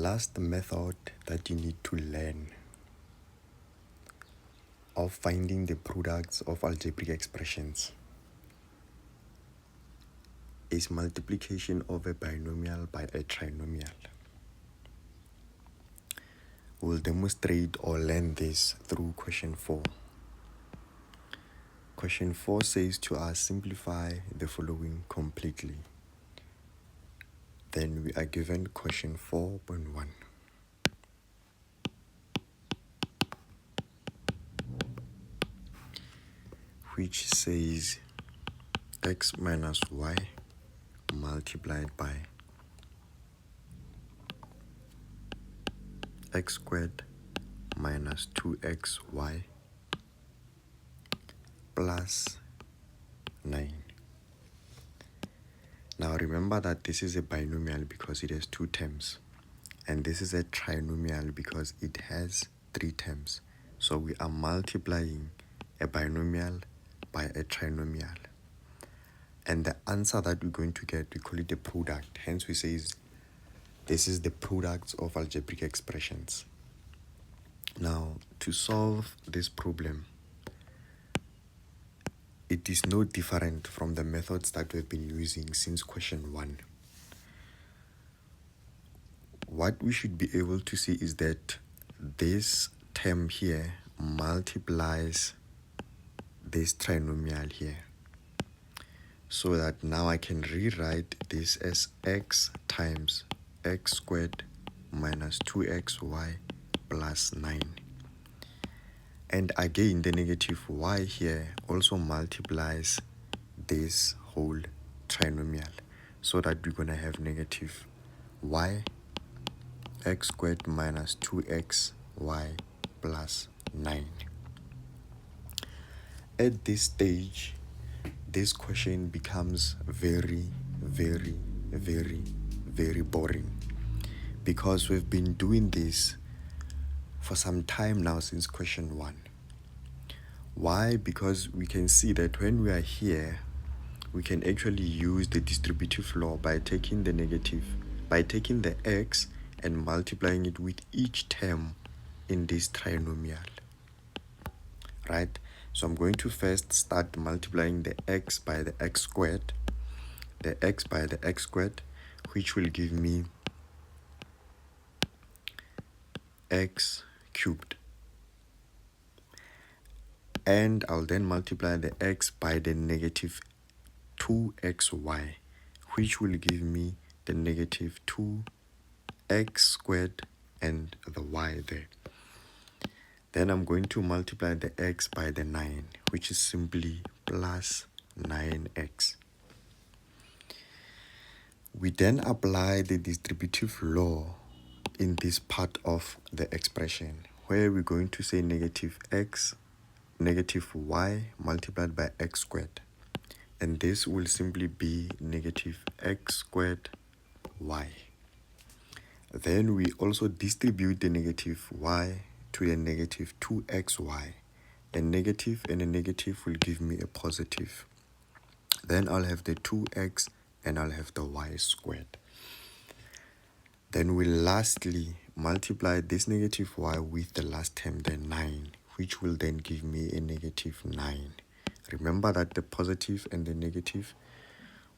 last method that you need to learn of finding the products of algebraic expressions is multiplication of a binomial by a trinomial. We'll demonstrate or learn this through question 4. Question 4 says to us, simplify the following completely. Then we are given question 4.1. which says x minus y multiplied by x squared minus 2xy plus 9. Now remember that this is a binomial because it has 2 terms, and this is a trinomial because it has 3 terms. So we are multiplying a binomial by a trinomial. And the answer that we're going to get, we call it the product. Hence we say this is the product of algebraic expressions. Now, to solve this problem, it is no different from the methods that we've been using since question 1. What we should be able to see is that this term here multiplies this trinomial here. So that now I can rewrite this as x times x squared minus 2xy plus 9. And again, the negative y here also multiplies this whole trinomial, so that we're going to have negative y x squared minus 2xy plus 9. At this stage, this question becomes very, very, very, very boring, because we've been doing this for some time now since question 1. Why? Because we can see that when we are here, we can actually use the distributive law by taking the x and multiplying it with each term in this trinomial, right? So I'm going to first start multiplying the x by the x squared, which will give me x cubed. And I'll then multiply the x by the negative 2xy, which will give me the negative 2x squared and the y there. Then I'm going to multiply the x by the 9, which is simply plus 9x. We then apply the distributive law in this part of the expression, where we're going to say negative y multiplied by x squared. And this will simply be negative x squared y. Then we also distribute the negative y to a negative 2xy. A negative and a negative will give me a positive. Then I'll have the 2x and I'll have the y squared. Then we lastly multiply this negative y with the last term, the 9, which will then give me a negative 9. Remember that the positive and the negative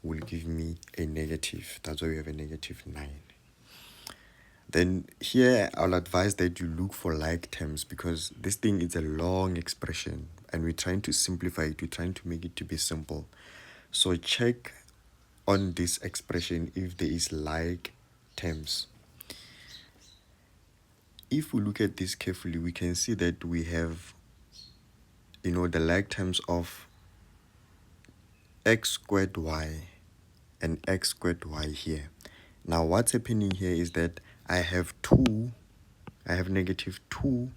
will give me a negative. That's why we have a negative 9. Then here I'll advise that you look for like terms, because this thing is a long expression and we're trying to simplify it. We're trying to make it to be simple. So check on this expression if there is like terms. If we look at this carefully, we can see that we have, the like terms of x squared y and x squared y here. Now what's happening here is that I have negative 2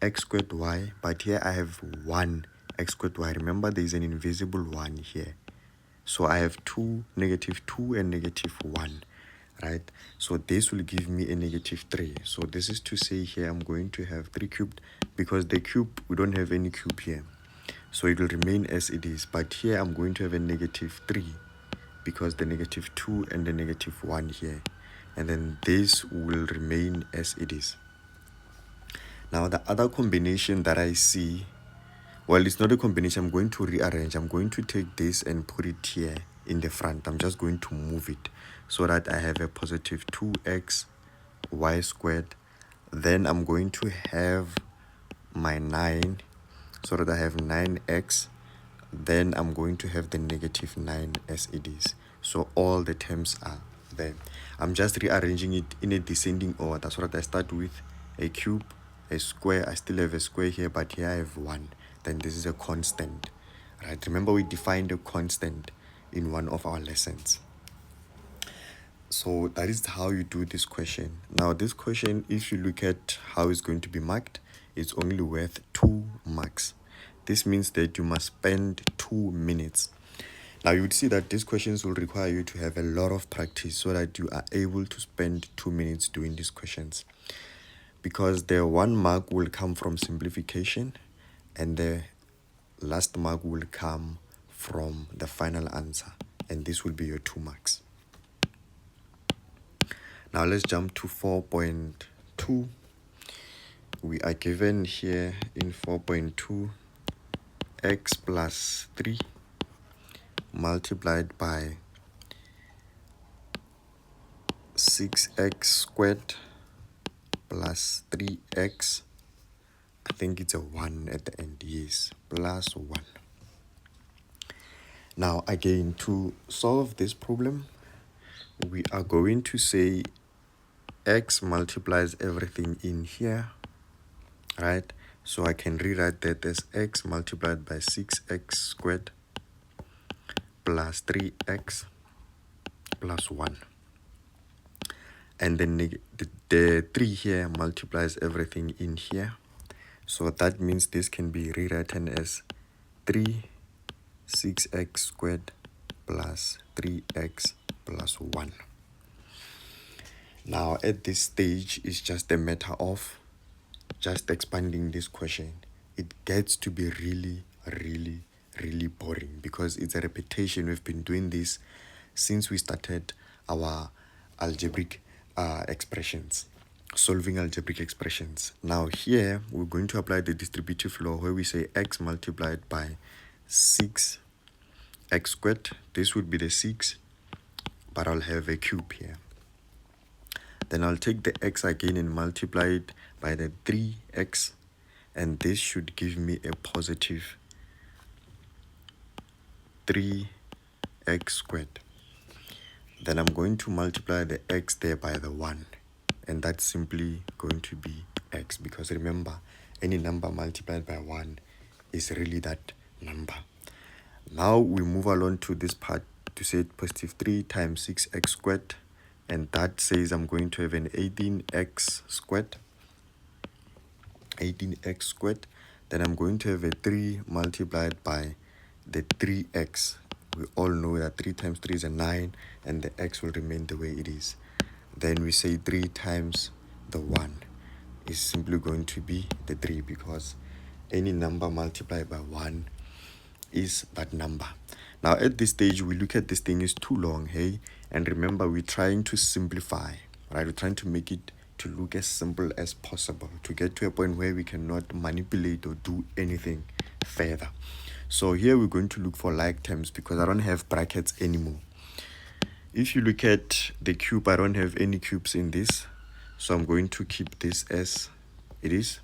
x squared y, but here I have 1 x squared y. Remember, there is an invisible 1 here. So I have negative 2 and negative 1, right? So this will give me a negative 3. So this is to say here I'm going to have 3 cubed, because the cube, we don't have any cube here. So it will remain as it is. But here I'm going to have a negative 3, because the negative 2 and the negative 1 here. and then this will remain as it is. Now the other combination that I see, well, it's not a combination. I'm going to rearrange. I'm going to take this and put it here in the front. I'm just going to move it so that I have a positive 2x y squared. Then I'm going to have my 9 so that I have 9x. Then I'm going to have the negative 9 as it is. So all the terms are there. I'm just rearranging it in a descending order. So that I start with a cube, a square. I still have a square here, but here I have 1. Then this is a constant. Right? Remember, we defined a constant in one of our lessons. So that is how you do this question. Now this question, if you look at how it's going to be marked, it's only worth 2 marks. This means that you must spend 2 minutes. Now you would see that these questions will require you to have a lot of practice so that you are able to spend 2 minutes doing these questions. Because the 1 mark will come from simplification and the last mark will come from the final answer. And this will be your 2 marks. Now let's jump to 4.2. We are given here in 4.2 x plus 3 multiplied by 6x squared plus 3x. I think it's a 1 at the end, yes, plus 1. Now again, to solve this problem, we are going to say x multiplies everything in here, right? So I can rewrite that as x multiplied by 6x squared plus 3x plus 1. And then the 3 here multiplies everything in here. So that means this can be rewritten as 6x squared plus 3x plus 1. Now at this stage, it's just a matter of just expanding this question. It gets to be really boring because it's a repetition. We've been doing this since we started our algebraic expressions, solving algebraic expressions. Now here we're going to apply the distributive law where we say x multiplied by 6x squared. This would be the 6, but I'll have a cube here. Then I'll take the x again and multiply it by the 3x, and this should give me a positive 3x squared. Then I'm going to multiply the x there by the 1, and that's simply going to be x, because remember, any number multiplied by 1 is really that number. Now we move along to this part to say positive 3 times 6x squared, and that says I'm going to have an 18x squared. 18x squared. Then I'm going to have a 3 multiplied by the 3x. We all know that 3 times 3 is a 9, and the x will remain the way it is. Then we say 3 times the 1 is simply going to be the 3, because any number multiplied by 1 is that number. Now at this stage, we look at this thing is too long, hey? And remember, we're trying to simplify, right? We're trying to make it to look as simple as possible, to get to a point where we cannot manipulate or do anything further. So here we're going to look for like terms because I don't have brackets anymore. If you look at the cube, I don't have any cubes in this. So I'm going to keep this as it is.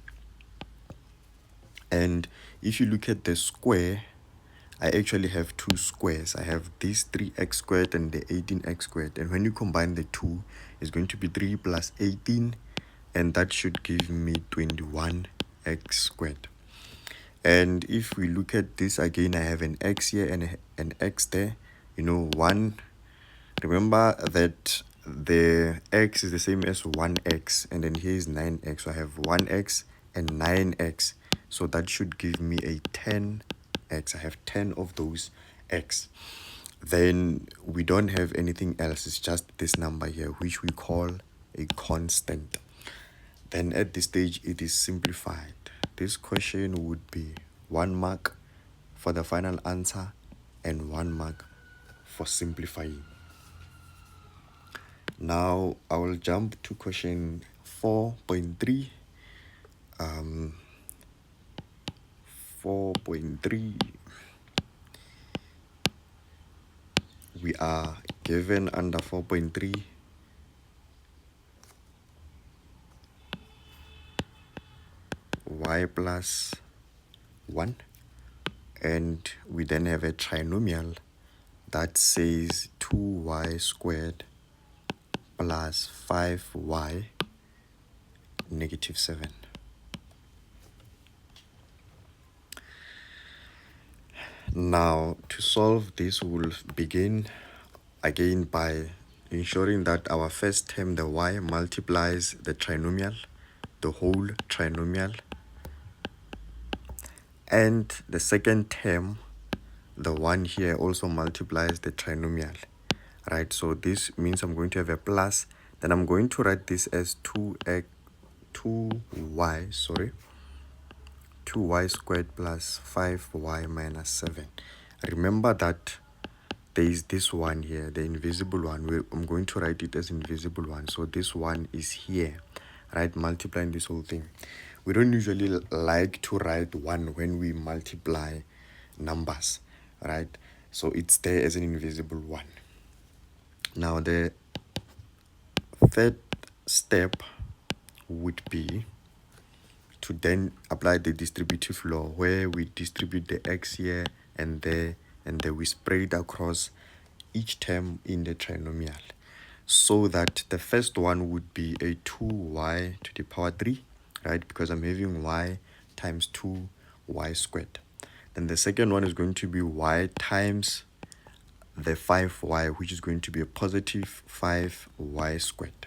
And if you look at the square, I actually have 2 squares. I have this 3x squared and the 18x squared. And when you combine the 2, it's going to be 3 plus 18. And that should give me 21x squared. And if we look at this again, I have an x here and an x there. 1. Remember that the x is the same as 1x. And then here is 9x. So I have 1x and 9x. So that should give me a 10x. I have 10 of those x. Then we don't have anything else. It's just this number here, which we call a constant. Then at this stage, it is simplified. This question would be 1 mark for the final answer and 1 mark for simplifying. Now I will jump to question 4.3. 4.3, we are given under 4.3 y plus 1, and we then have a trinomial that says 2y squared plus 5y negative 7. Now, to solve this, we'll begin again by ensuring that our first term, the y, multiplies the trinomial, the whole trinomial, and the second term, the 1 here, also multiplies the trinomial, right? So this means I'm going to have a plus, then I'm going to write this as 2y squared plus 5y minus 7. Remember that there is this one here, the invisible one. I'm going to write it as invisible one. So this one is here, right? Multiplying this whole thing. We don't usually like to write 1 when we multiply numbers, right? So it's there as an invisible one. Now the third step would be to then apply the distributive law, where we distribute the x here and there, and then we spread it across each term in the trinomial, so that the first one would be a 2y to the power 3, right? Because I'm having y times 2y squared. Then the second one is going to be y times the 5y, which is going to be a positive 5y squared.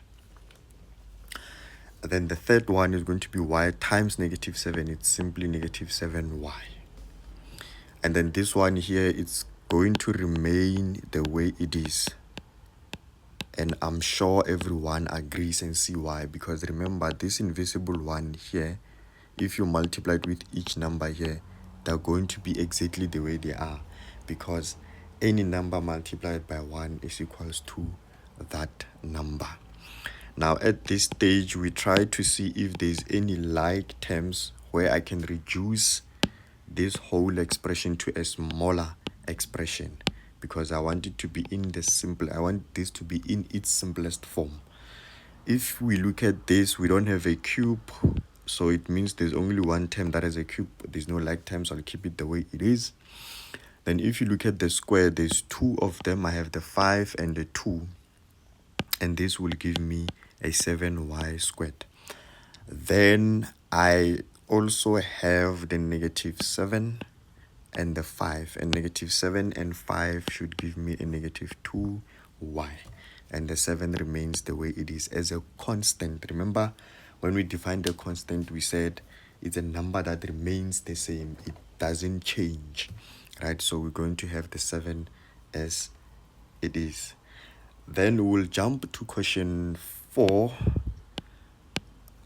Then the third one is going to be y times negative 7. It's simply negative 7y. And then this one here, it's going to remain the way it is. And I'm sure everyone agrees and see why. Because remember, this invisible one here, if you multiply it with each number here, they're going to be exactly the way they are. Because any number multiplied by 1 is equals to that number. Now at this stage, we try to see if there's any like terms where I can reduce this whole expression to a smaller expression, because I want it to be in the simple, I want this to be in its simplest form. If we look at this, we don't have a cube, so it means there's only one term that has a cube. There's no like term, so I'll keep it the way it is. Then if you look at the square, there's 2 of them. I have the 5 and the 2, and this will give me a 7y squared. Then I also have the negative 7 and the 5, and negative 7 and 5 should give me a negative 2y, and the 7 remains the way it is as a constant. Remember, when we defined the constant, we said it's a number that remains the same, it doesn't change, right? So we're going to have the 7 as it is. Then we'll jump to question 4.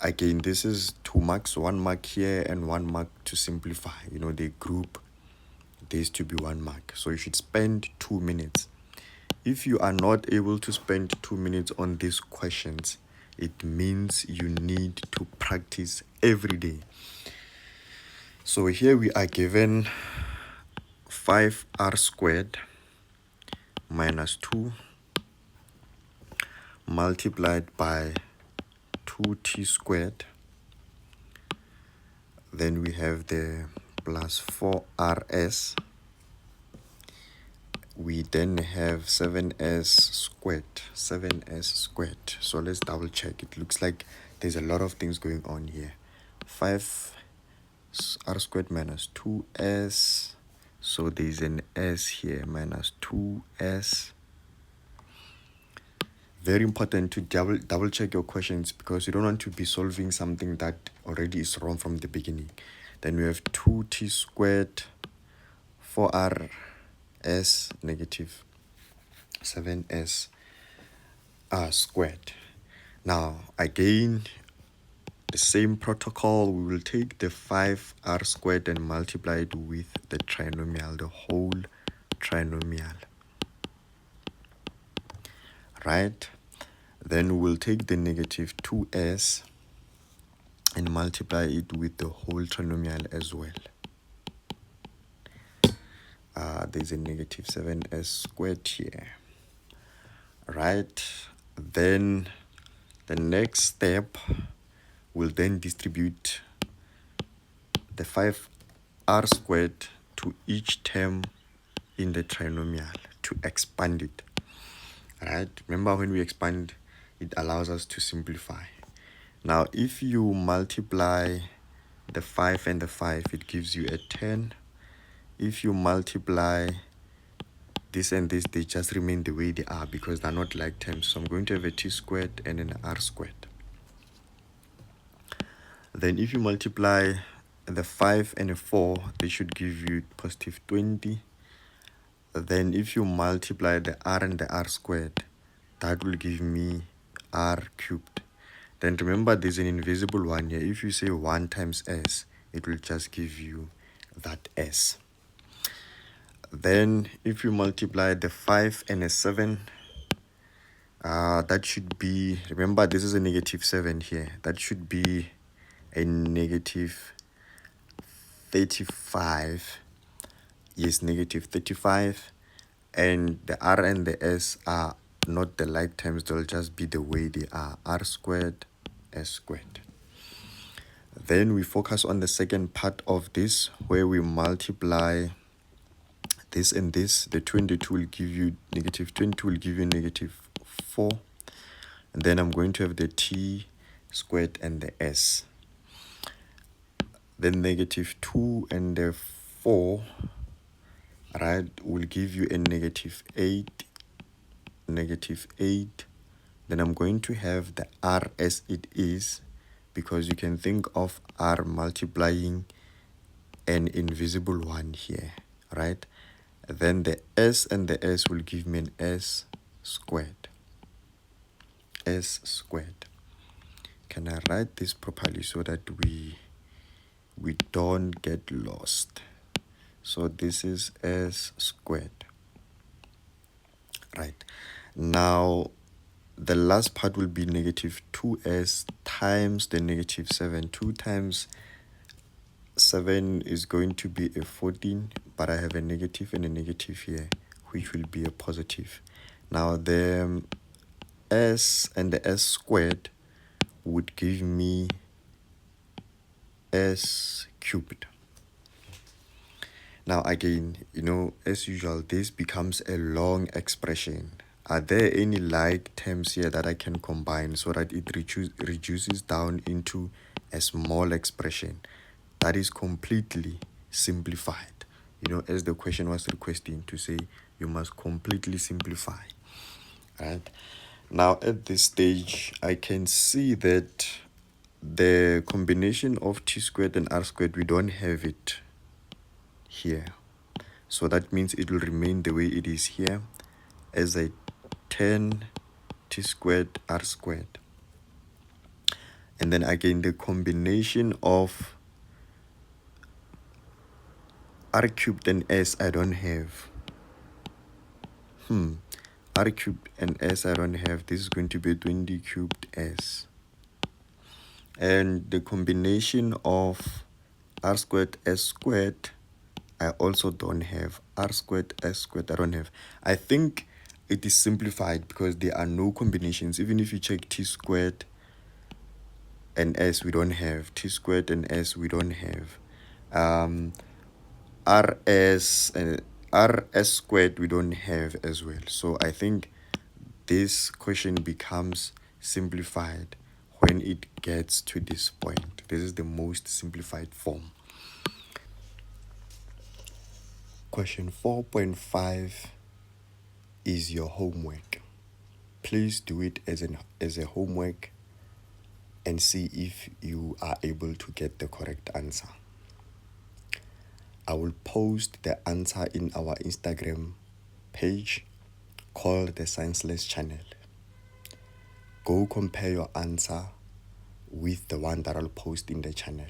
Again, this is 2 marks, 1 mark here and 1 mark to simplify. You know, they group this to be 1 mark. So you should spend 2 minutes. If you are not able to spend 2 minutes on these questions, it means you need to practice every day. So here we are given 5r squared minus 2 multiplied by 2t squared. Then we have the plus 4rs. We then have 7s squared. So let's double check. It looks like there's a lot of things going on here. 5r squared minus 2s. So there's an s here, minus 2s. Very important to double check your questions, because you don't want to be solving something that already is wrong from the beginning. Then we have 2t squared, 4rs, negative 7s squared. Now again, the same protocol, we will take the 5r squared and multiply it with the trinomial, the whole trinomial, right? Then we'll take the negative 2s and multiply it with the whole trinomial as well. There's a negative 7s squared here. Right, then the next step will then distribute the 5r squared to each term in the trinomial to expand it. Right, remember when we expand, it allows us to simplify. Now if you multiply the 5 and the 5, it gives you a 10. If you multiply this and this, they just remain the way they are because they're not like terms. So I'm going to have a t squared and an r squared. Then if you multiply the 5 and a 4, they should give you positive 20. Then if you multiply the r and the r squared, that will give me r cubed. Then remember there's an invisible one here. If you say 1 times s, it will just give you that s. Then if you multiply the 5 and a 7, that should be, remember this is a negative 7 here, that should be a negative 35. Yes, negative 35. And the r and the s are not the like terms, they'll just be the way they are, r squared, s squared. Then we focus on the second part of this, where we multiply this and this. The 22 will give you negative 22 will give you negative 4. And then I'm going to have the t squared and the s. Then negative 2 and the 4, right, will give you a negative 8, negative 8. Then I'm going to have the r as it is, because you can think of r multiplying an invisible one here, right? Then the s and the s will give me an s squared. S squared. Can I write this properly so that we don't get lost? So this is s squared. Right. Now the last part will be negative 2s times the negative 7. 2 times 7 is going to be a 14, but I have a negative and a negative here, which will be a positive. Now the s and the s squared would give me s cubed. Now again, as usual, this becomes a long expression. Are there any like terms here that I can combine so that it reduces down into a small expression that is completely simplified? As the question was requesting, to say you must completely simplify. Right? Now at this stage, I can see that the combination of t squared and r squared, we don't have it here. So that means it will remain the way it is here as a 10 t squared r squared. And then again, the combination of r cubed and s I don't have. R cubed and s I don't have. This is going to be 20 cubed s. And the combination of r squared, s squared, I also don't have. R squared, s squared, I don't have. I think it is simplified because there are no combinations. Even if you check t squared and s, we don't have. T squared and s, we don't have. rs squared, we don't have as well. So I think this question becomes simplified when it gets to this point. This is the most simplified form. Question 4.5 is your homework. Please do it as a homework and see if you are able to get the correct answer. I will post the answer in our Instagram page called the Scienceless channel. Go compare your answer with the one that I'll post in the channel.